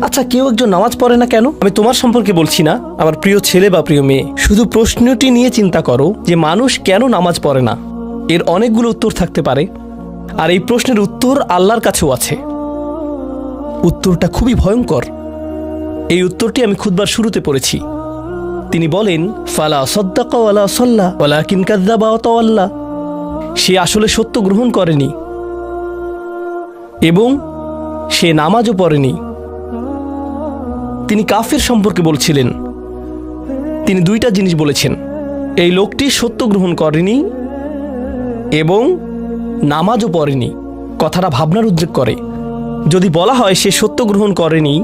আচ্ছা, কেউ একজন নামাজ পড়ে না কেন? আমি তোমার সম্পর্কে বলছি না, আমার প্রিয় ছেলে বা প্রিয় মেয়ে। শুধু প্রশ্নটি নিয়ে চিন্তা করো যে মানুষ কেন নামাজ পড়ে না। এর অনেকগুলো উত্তর থাকতে পারে, আর এই প্রশ্নের উত্তর আল্লাহর কাছেও আছে। উত্তরটা খুবই ভয়ঙ্কর। এই উত্তরটি আমি খুতবার শুরুতে পড়েছি। তিনি বলেন, ফালা সাদ্দাকা ওয়ালা সাল্লা ওয়ালাকিন কাযযাবা ওয়া তাওয়াল্লা। সে আসলে সত্য গ্রহণ করেনি এবং সে নামাজও পড়েনি। তিনি কাফের সম্পর্কে বলছিলেন। তিনি দুইটা জিনিস বলেছেন, এই লোকটি সত্য গ্রহণ করেনি এবং নামাজও পড়েনি। কথাটা ভাবনার উদ্রেক করে। যদি বলা হয় সে সত্য গ্রহণ করেনি,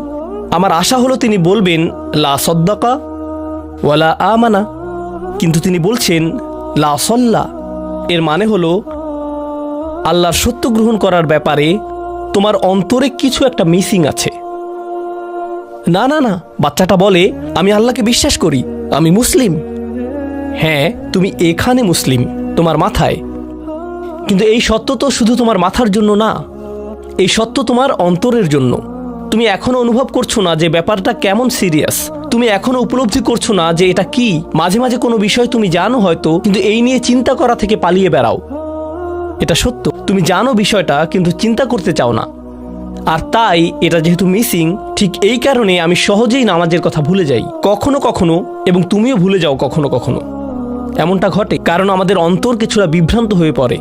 আমার আশা হলো তিনি বলবেন লা সাদ্দাকা ওয়ালা আমানা, কিন্তু তিনি বলছেন লা সাল্লা। এর মানে হলো আল্লাহর সত্য গ্রহণ করার ব্যাপারে তোমার অন্তরে কিছু একটা মিসিং আছে। না না না, বাচ্চাটা বলে আমি আল্লাহকে বিশ্বাস করি, আমি মুসলিম। হ্যাঁ, তুমি এখানে মুসলিম, তোমার মাথায়। কিন্তু এই সত্য তো শুধু তোমার মাথার জন্য না, এই সত্য তোমার অন্তরের জন্য। তুমি এখনো অনুভব করছো না যে ব্যাপারটা কেমন সিরিয়াস। তুমি এখনো উপলব্ধি করছো না যে এটা কি। মাঝে মাঝে কোনো বিষয় তুমি জানো হয়তো, কিন্তু এই নিয়ে চিন্তা করা থেকে পালিয়ে বেড়াও। এটা সত্য, তুমি জানো বিষয়টা কিন্তু চিন্তা করতে চাও না। আর তাই এটা যেহেতু মিসিং, ঠিক এই কারণে আমি সহজেই নামাজের কথা ভুলে যাই কখনো কখনো, এবং তুমিও ভুলে যাও কখনো কখনো। এমনটা ঘটে কারণ আমাদের অন্তর কিছুটা বিভ্রান্ত হয়ে পড়ে।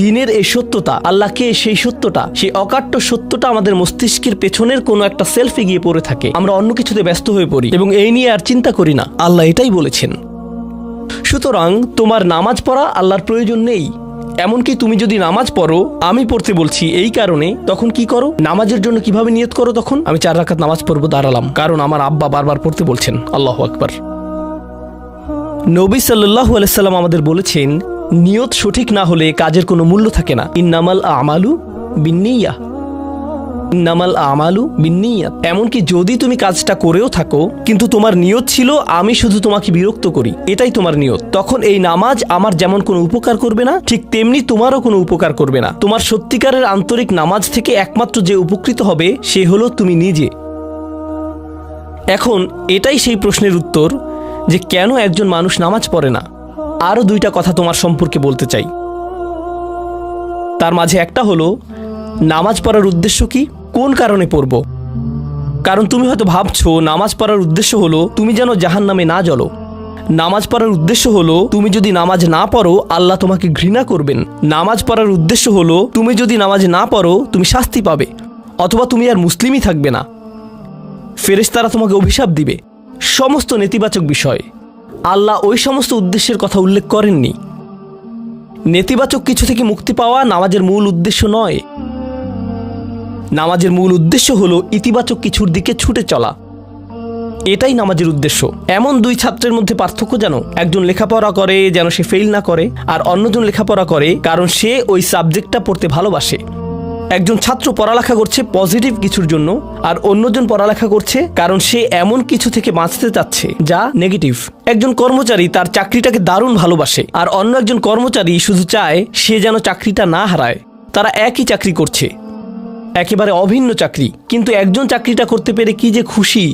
দিনের এই সত্যতা, আল্লাহকে সেই সত্যটা, সেই অকাট্য সত্যটা আমাদের মস্তিষ্কের পেছনের কোনো একটা সেলফে গিয়ে পড়ে থাকে। আমরা অন্য কিছুতে ব্যস্ত হয়ে পড়ি এবং এই নিয়ে আর চিন্তা করি না। আল্লাহ এটাই বলেছেন। সুতরাং তোমার নামাজ পড়া আল্লাহর প্রয়োজন নেই। এমনকি তুমি যদি নামাজ পড়ো, আমি পড়তে বলছি এই কারণে, তখন কি করো? নামাজের জন্য কিভাবে নিয়ত করো? তখন আমি 4 রাকাত নামাজ পড়বো, দাঁড়ালাম, কারণ আমার আব্বা বারবার পড়তে বলছেন। আল্লাহু আকবার। নবী সাল্লাল্লাহু আলাইহি সাল্লাম আমাদের বলেছেন, নিয়ত সঠিক না হলে কাজের কোনো মূল্য থাকে না। ইন্নামাল আমালু বিন্নিয়াহ, ইন্নামাল আমালু বিন্নিয়াত। এমনকি যদি তুমি কাজটা করেও থাকো কিন্তু তোমার নিয়ত ছিল আমি শুধু তোমাকে বিরক্ত করি, এটাই তোমার নিয়ত, তখন এই নামাজ আমার যেমন কোনো উপকার করবে না, ঠিক তেমনি তোমারও কোনো উপকার করবে না। তোমার সত্যিকারের আন্তরিক নামাজ থেকে একমাত্র যে উপকৃত হবে সে হলো তুমি নিজে। এখন এটাই সেই প্রশ্নের উত্তর যে কেন একজন মানুষ নামাজ পড়ে না। আরও 2টা কথা তোমার সম্পর্কে বলতে চাই। তার মাঝে একটা হলো নামাজ পড়ার উদ্দেশ্য কি, কোন কারণে পড়ব। কারণ তুমি হয়তো ভাবছো নামাজ পড়ার উদ্দেশ্য হলো তুমি যেন জাহান্নামে না জ্বলো। নামাজ পড়ার উদ্দেশ্য হলো তুমি যদি নামাজ না পড়ো আল্লাহ তোমাকে ঘৃণা করবেন। নামাজ পড়ার উদ্দেশ্য হলো তুমি যদি নামাজ না পড়ো তুমি শাস্তি পাবে, অথবা তুমি আর মুসলিমই থাকবে না, ফেরেশতারা তোমাকে অভিশাপ দিবে। সমস্ত নেতিবাচক বিষয়। আল্লাহ ওই সমস্ত উদ্দেশ্যের কথা উল্লেখ করেননি। নেতিবাচক কিছু থেকে মুক্তি পাওয়া নামাজের মূল উদ্দেশ্য নয়। নামাজের মূল উদ্দেশ্য হলো ইতিবাচক কিছুর দিকে ছুটে চলা, এটাই নামাজের উদ্দেশ্য। এমন 2 ছাত্রের মধ্যে পার্থক্য যেন একজন লেখাপড়া করে যেন সে ফেল না করে, আর অন্যজন লেখাপড়া করে কারণ সে ওই সাবজেক্টটা পড়তে ভালোবাসে। একজন ছাত্র পড়ালেখা করছে পজিটিভ কিছুর জন্য, আর অন্যজন পড়ালেখা করছে কারণ সে এমন কিছু থেকে বাঁচতে চাচ্ছে যা নেগেটিভ। একজন কর্মচারী তার চাকরিটাকে দারুণ ভালোবাসে, আর অন্য একজন কর্মচারী শুধু চায় সে যেন চাকরিটা না হারায়। তারা একই চাকরি করছে, একেবারে অভিন্ন চাকরি, কিন্তু একজন চাকরিটা করতে পেরে কি যে খুশি,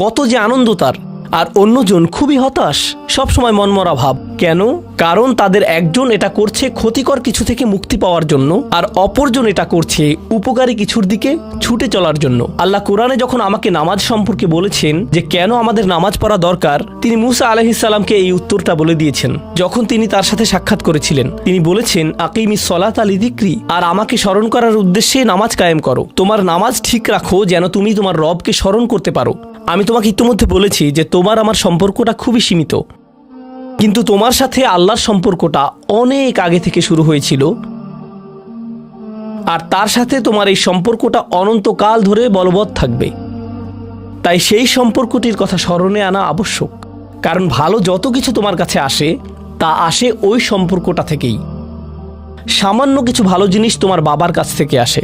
কত যে আনন্দ তার, আর অন্যজন খুবই হতাশ, সবসময় মনমরা ভাব। কেন? কারণ তাদের একজন এটা করছে ক্ষতিকর কিছু থেকে মুক্তি পাওয়ার জন্য, আর অপরজন এটা করছে উপকারী কিছুর দিকে ছুটে চলার জন্য। আল্লাহ কোরআনে যখন আমাকে নামাজ সম্পর্কে বলেছেন যে কেন আমাদের নামাজ পড়া দরকার, তিনি মুসা আলাইহিস সালামকে এই উত্তরটা বলে দিয়েছেন যখন তিনি তার সাথে সাক্ষাৎ করেছিলেন। তিনি বলেছেন, আকিমিস সলাতা লিযিকরি, আর আমাকে স্মরণ করার উদ্দেশ্যে নামাজ কায়েম করো। তোমার নামাজ ঠিক রাখো যেন তুমি তোমার রবকে স্মরণ করতে পারো। আমি তোমাকে ইতিমধ্যে বলেছি যে তোমার আমার সম্পর্কটা খুবই সীমিত, কিন্তু তোমার সাথে আল্লাহর সম্পর্কটা অনেক আগে থেকে শুরু হয়েছিল, আর তার সাথে তোমার এই সম্পর্কটা অনন্তকাল ধরে বলবৎ থাকবে। তাই সেই সম্পর্কটির কথা স্মরণে আনা আবশ্যক, কারণ ভালো যত কিছু তোমার কাছে আসে তা আসে ওই সম্পর্কটা থেকেই। সামান্য কিছু ভালো জিনিস তোমার বাবার কাছ থেকে আসে,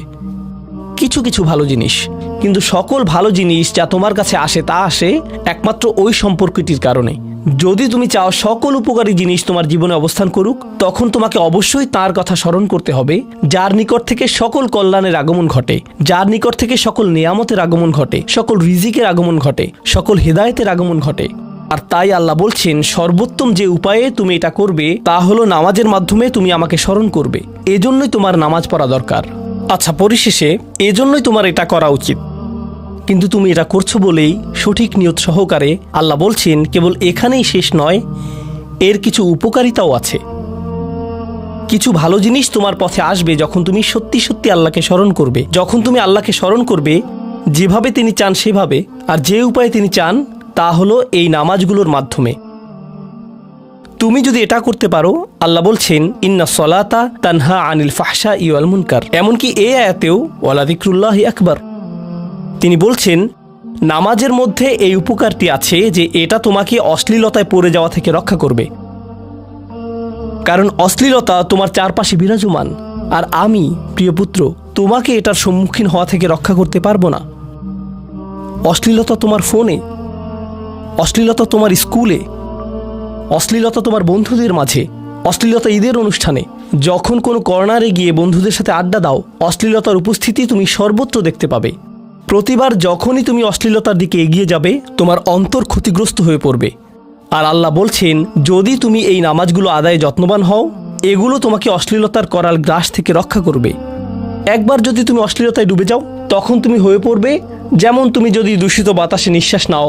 কিছু কিছু ভালো জিনিস, কিন্তু সকল ভালো জিনিস যা তোমার কাছে আসে তা আসে একমাত্র ওই সম্পর্কটির কারণে, যদি তুমি চাও সকল উপকারী জিনিস তোমার জীবনে অবস্থান করুক, তখন তোমাকে অবশ্যই তার কথা স্মরণ করতে হবে, যার নিকট থেকে সকল কল্যাণের আগমন ঘটে, যার নিকট থেকে সকল নিয়ামতের আগমন ঘটে, সকল রিজিকের আগমন ঘটে, সকল হেদায়েতের আগমন ঘটে। আর তাই আল্লাহ বলছেন, সর্বোত্তম যে উপায়ে তুমি এটা করবে তা হলো নামাজের মাধ্যমে তুমি আমাকে স্মরণ করবে। এজন্যই তোমার নামাজ পড়া দরকার। আচ্ছা, পরিশেষে এজন্যই তোমার এটা করা উচিত, কিন্তু তুমি এটা করছো বলেই সঠিক নিয়ত সহকারে আল্লাহ বলছেন কেবল এখানেই শেষ নয়, এর কিছু উপকারিতাও আছে। কিছু ভালো জিনিস তোমার পথে আসবে যখন তুমি সত্যি সত্যি আল্লাহকে স্মরণ করবে। যখন তুমি আল্লাহকে স্মরণ করবে যেভাবে তিনি চান সেভাবে, আর যে উপায়ে তিনি চান তা হলো এই নামাজগুলোর মাধ্যমে। তুমি যদি এটা করতে পারো, আল্লাহ বলছেন ইন্না সলাতা তানহা আনিল ফাহশা ওয়াল মুনকার। এমনকি এই আয়াতেও ওয়ালা যিকরুল্লাহি আকবার, তিনি বলছেন নামাজের মধ্যে এই উপকারটি আছে যে এটা তোমাকে অশ্লীলতায় পড়ে যাওয়া থেকে রক্ষা করবে। কারণ অশ্লীলতা তোমার চারপাশে বিরাজমান, আর আমি প্রিয় পুত্র তোমাকে এটার সম্মুখীন হওয়া থেকে রক্ষা করতে পারবো না। অশ্লীলতা তোমার ফোনে, অশ্লীলতা তোমার স্কুলে, অশ্লীলতা তোমার বন্ধুদের মাঝে, অশ্লীলতা ঈদের অনুষ্ঠানে, যখন কোনো কর্নারে গিয়ে বন্ধুদের সাথে আড্ডা দাও, অশ্লীলতার উপস্থিতি তুমি সর্বত্র দেখতে পাবে। প্রতিবার যখনই তুমি অশ্লীলতার দিকে এগিয়ে যাবে তোমার অন্তর ক্ষতিগ্রস্ত হয়ে পড়বে। আর আল্লাহ বলছেন যদি তুমি এই নামাজগুলো আদায়ে যত্নবান হও, এগুলো তোমাকে অশ্লীলতার করাল গ্রাস থেকে রক্ষা করবে। একবার যদি তুমি অশ্লীলতায় ডুবে যাও, তখন তুমি হয়ে পড়বে যেমন তুমি যদি দূষিত বাতাসে নিঃশ্বাস নাও,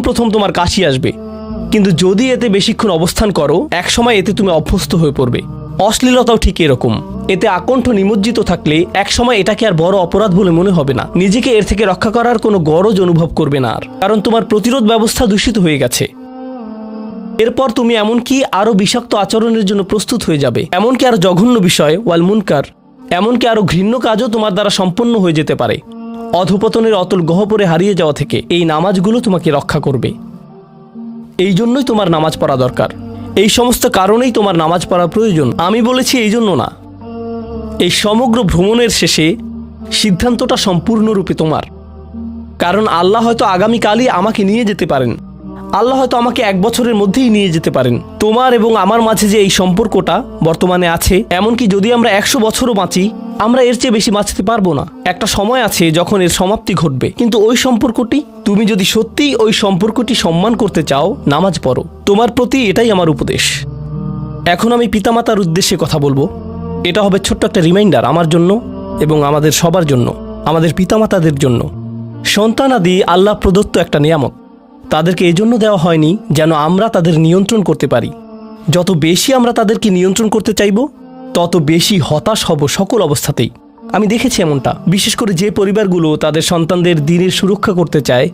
প্রথম তোমার কাশি আসবে, কিন্তু যদি এতে বেশিক্ষণ অবস্থান করো একসময় এতে তুমি অভ্যস্ত হয়ে পড়বে। অশ্লীলতাও ঠিক এরকম, এতে আকণ্ঠ নিমজ্জিত থাকলে একসময় এটাকে আর বড় অপরাধ বলে মনে হবে না, নিজেকে এর থেকে রক্ষা করার কোনো গরজ অনুভব করবে না আর, কারণ তোমার প্রতিরোধ ব্যবস্থা দূষিত হয়ে গেছে। এরপর তুমি এমনকি আরও বিষাক্ত আচরণের জন্য প্রস্তুত হয়ে যাবে, এমনকি আরও জঘন্য বিষয় ওয়াল মুনকার, এমনকি আরও ঘৃণ্য কাজও তোমার দ্বারা সম্পন্ন হয়ে যেতে পারে। অধঃপতনের অতল গহ্বরে হারিয়ে যাওয়া থেকে এই নামাজগুলো তোমাকে রক্ষা করবে। এই জন্যই তোমার নামাজ পড়া দরকার, এই সমস্ত কারণেই তোমার নামাজ পড়া প্রয়োজন। আমি বলেছি এই জন্য না, এই সমগ্র ভ্রমণের শেষে সিদ্ধান্তটা সম্পূর্ণরূপে তোমার। কারণ আল্লাহ হয়তো আগামীকালই আমাকে নিয়ে যেতে পারেন, আল্লাহ হয়তো আমাকে 1 বছরের মধ্যেই নিয়ে যেতে পারেন। তোমার এবং আমার মাঝে যে এই সম্পর্কটা বর্তমানে আছে, এমনকি যদি আমরা 100 বছরও বাঁচি, আমরা এর চেয়ে বেশি বাঁচতে পারবো না। একটা সময় আছে যখন এর সমাপ্তি ঘটবে, কিন্তু ওই সম্পর্কটি, তুমি যদি সত্যিই ওই সম্পর্কটি সম্মান করতে চাও, নামাজ পড়ো। তোমার প্রতি এটাই আমার উপদেশ। এখন আমি পিতামাতার উদ্দেশ্যে কথা বলবো। এটা হবে ছোট্ট একটা রিমাইন্ডার আমার জন্য এবং আমাদের সবার জন্য, আমাদের পিতামাতাদের জন্য। সন্তানাদি আল্লাহ প্রদত্ত একটা নিয়ামত, তাদেরকে এজন্য দেওয়া হয়নি যেন আমরা তাদের নিয়ন্ত্রণ করতে পারি। যত বেশি আমরা তাদেরকে নিয়ন্ত্রণ করতে চাইব, তত বেশি হতাশ হব সকল অবস্থাতেই। আমি দেখেছি এমনটা, বিশেষ করে যে পরিবারগুলো তাদের সন্তানদের দিনের সুরক্ষা করতে চায়,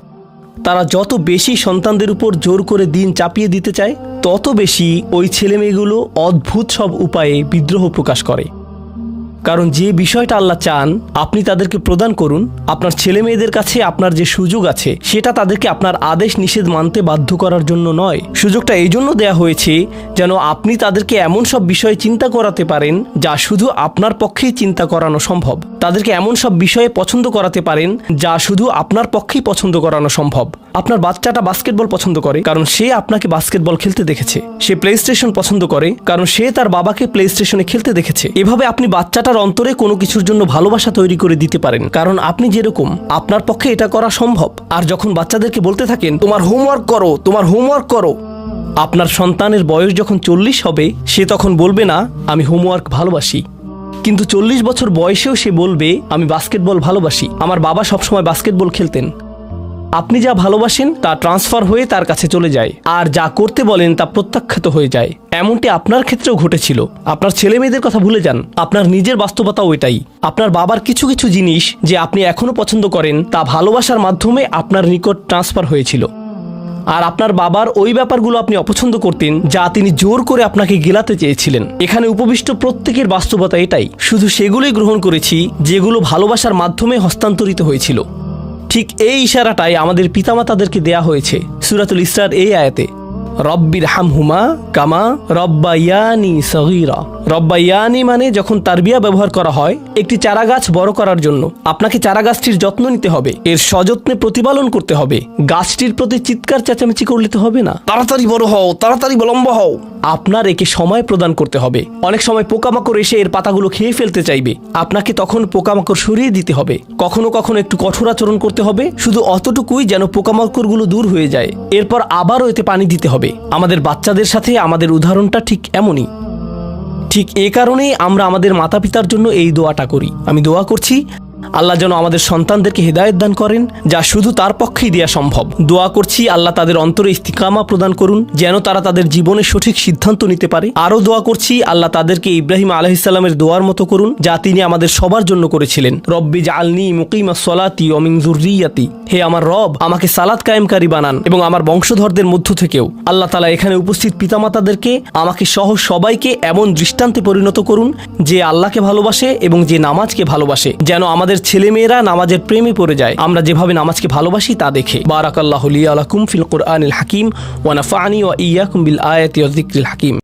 তারা যত বেশি সন্তানদের উপর জোর করে দিন চাপিয়ে দিতে চায়, তত বেশি ওই ছেলেমেয়েগুলো অদ্ভুত সব উপায়ে বিদ্রোহ প্রকাশ করে। কারণ যে বিষয়টা আল্লাহ চান আপনি তাদেরকে প্রদান করুন, আপনার ছেলে মেয়েদের কাছে আপনার যে সুযোগ আছে সেটা তাদেরকে আপনার আদেশ নিষেধ মানতে বাধ্য করার জন্য নয়। সুযোগটা এই জন্য দেয়া হয়েছে যেন আপনি তাদেরকে এমন সব বিষয়ে চিন্তা করাতে পারেন যা শুধু আপনার পক্ষেই চিন্তা করানো সম্ভব, তাদেরকে এমন সব বিষয়ে পছন্দ করাতে পারেন যা শুধু আপনার পক্ষেই পছন্দ করানো সম্ভব। আপনার বাচ্চাটা বাস্কেটবল পছন্দ করে কারণ সে আপনাকে বাস্কেটবল খেলতে দেখেছে, সে প্লে স্টেশন পছন্দ করে কারণ সে তার বাবাকে প্লে স্টেশনে খেলতে দেখেছে। এভাবে আপনি বাচ্চাটার অন্তরে কোনো কিছুর জন্য ভালোবাসা তৈরি করে দিতে পারেন, কারণ আপনি যেরকম আপনার পক্ষে এটা করা সম্ভব। আর যখন বাচ্চাদেরকে বলতে থাকেন তোমার হোমওয়ার্ক করো, তোমার হোমওয়ার্ক করো, আপনার সন্তানের বয়স যখন 40 হবে সে তখন বলবে না আমি হোমওয়ার্ক ভালোবাসি, কিন্তু 40 বছর বয়সেও সে বলবে আমি বাস্কেটবল ভালোবাসি, আমার বাবা সবসময় বাস্কেটবল খেলতেন। আপনি যা ভালোবাসেন তা ট্রান্সফার হয়ে তার কাছে চলে যায়, আর যা করতে বলেন তা প্রত্যাখ্যাত হয়ে যায়। এমনটি আপনার ক্ষেত্রেও ঘটেছিল। আপনার ছেলে মেয়েদের কথা ভুলে যান, আপনার নিজের বাস্তবতাও এটাই। আপনার বাবার কিছু কিছু জিনিস যে আপনি এখনো পছন্দ করেন তা ভালোবাসার মাধ্যমে আপনার নিকট ট্রান্সফার হয়েছিল, আর আপনার বাবার ওই ব্যাপারগুলো আপনি অপছন্দ করতেন যা তিনি জোর করে আপনাকে গেলাতে চেয়েছিলেন। এখানে উপবিষ্ট প্রত্যেকের বাস্তবতা এটাই, শুধু সেগুলোই গ্রহণ করেছি যেগুলো ভালোবাসার মাধ্যমে হস্তান্তরিত হয়েছিল। ঠিক এই ইশারাটাই আমাদের পিতামাতাদেরকে দেয়া হয়েছে সূরাতুল ইসরার এই আয়াতে, রব্বির হামহুমা কামা রব্বায়ানি সগীরা। রব্বাইয়ানি মানে যখন তারবিয়া ব্যবহার করা হয় একটি চারা গাছ বড় করার জন্য আপনাকে চারা গাছটির যত্ন নিতে হবে, এর সযত্নে প্রতিপালন করতে হবে। গাছটির প্রতি চিৎকার চেঁচামেচি করলে তো হবে না, তাড়াতাড়ি বড় হও, তাড়াতাড়ি লম্বা হও। আপনার একে সময় প্রদান করতে হবে। অনেক সময় পোকামাকড় এসে এর পাতাগুলো খেয়ে ফেলতে চাইবে, আপনাকে তখন পোকামাকড় সরিয়ে দিতে হবে। কখনো কখনো একটু কঠোর আচরণ করতে হবে, শুধু অতটুকুই যেন পোকামাকড়গুলো দূর হয়ে যায়। এরপর আবারও এতে পানি দিতে হবে। আমাদের বাচ্চাদের সাথে আমাদের উদাহরণটা ঠিক এমনই। ঠিক এ কারণেই আমরা আমাদের মাতা পিতার জন্য এই দোয়াটা করি। আমি দোয়া করছি আল্লাহ যেন আমাদের সন্তানদেরকে হেদায়েত দান করেন, যা শুধু তার পক্ষেই দেওয়া সম্ভব। দোয়া করছি আল্লাহ তাদের অন্তরে ইস্তিকামা প্রদান করুন, যেন তারা তাদের জীবনে সঠিক সিদ্ধান্ত নিতে পারে। আরও দোয়া করছি আল্লাহ তাদেরকে ইব্রাহিম আলাইহিসসালামের দোয়ার মতো করুন, যা তিনি আমাদের সবার জন্য করেছিলেন। রব্বি জাআলনি মুকিমাস সলাতি ওয়া মিন যুররিয়াতি, হে আমার রব, আমাকে সালাত কায়েমকারী বানান এবং আমার বংশধরদের মধ্য থেকেও। আল্লাহ তাআলা এখানে উপস্থিত পিতামাতাদেরকে, আমাকে সহ সবাইকে এমন দৃষ্টান্তে পরিণত করুন যে আল্লাহকে ভালোবাসে এবং যে নামাজকে ভালোবাসে, যেন আমাদের ছেলেমেয়েরা নামাজের প্রেমে পড়ে যায় আমরা যেভাবে নামাজকে ভালোবাসি তা দেখে। বারাকাল্লাহু লি ওয়া লাকুম ফিল কুরআনিল হাকিম ওয়া নাফা'নি ওয়া ইয়্যাকুম বিল আয়াতি ওয়াজ যিকরিল হাকিম।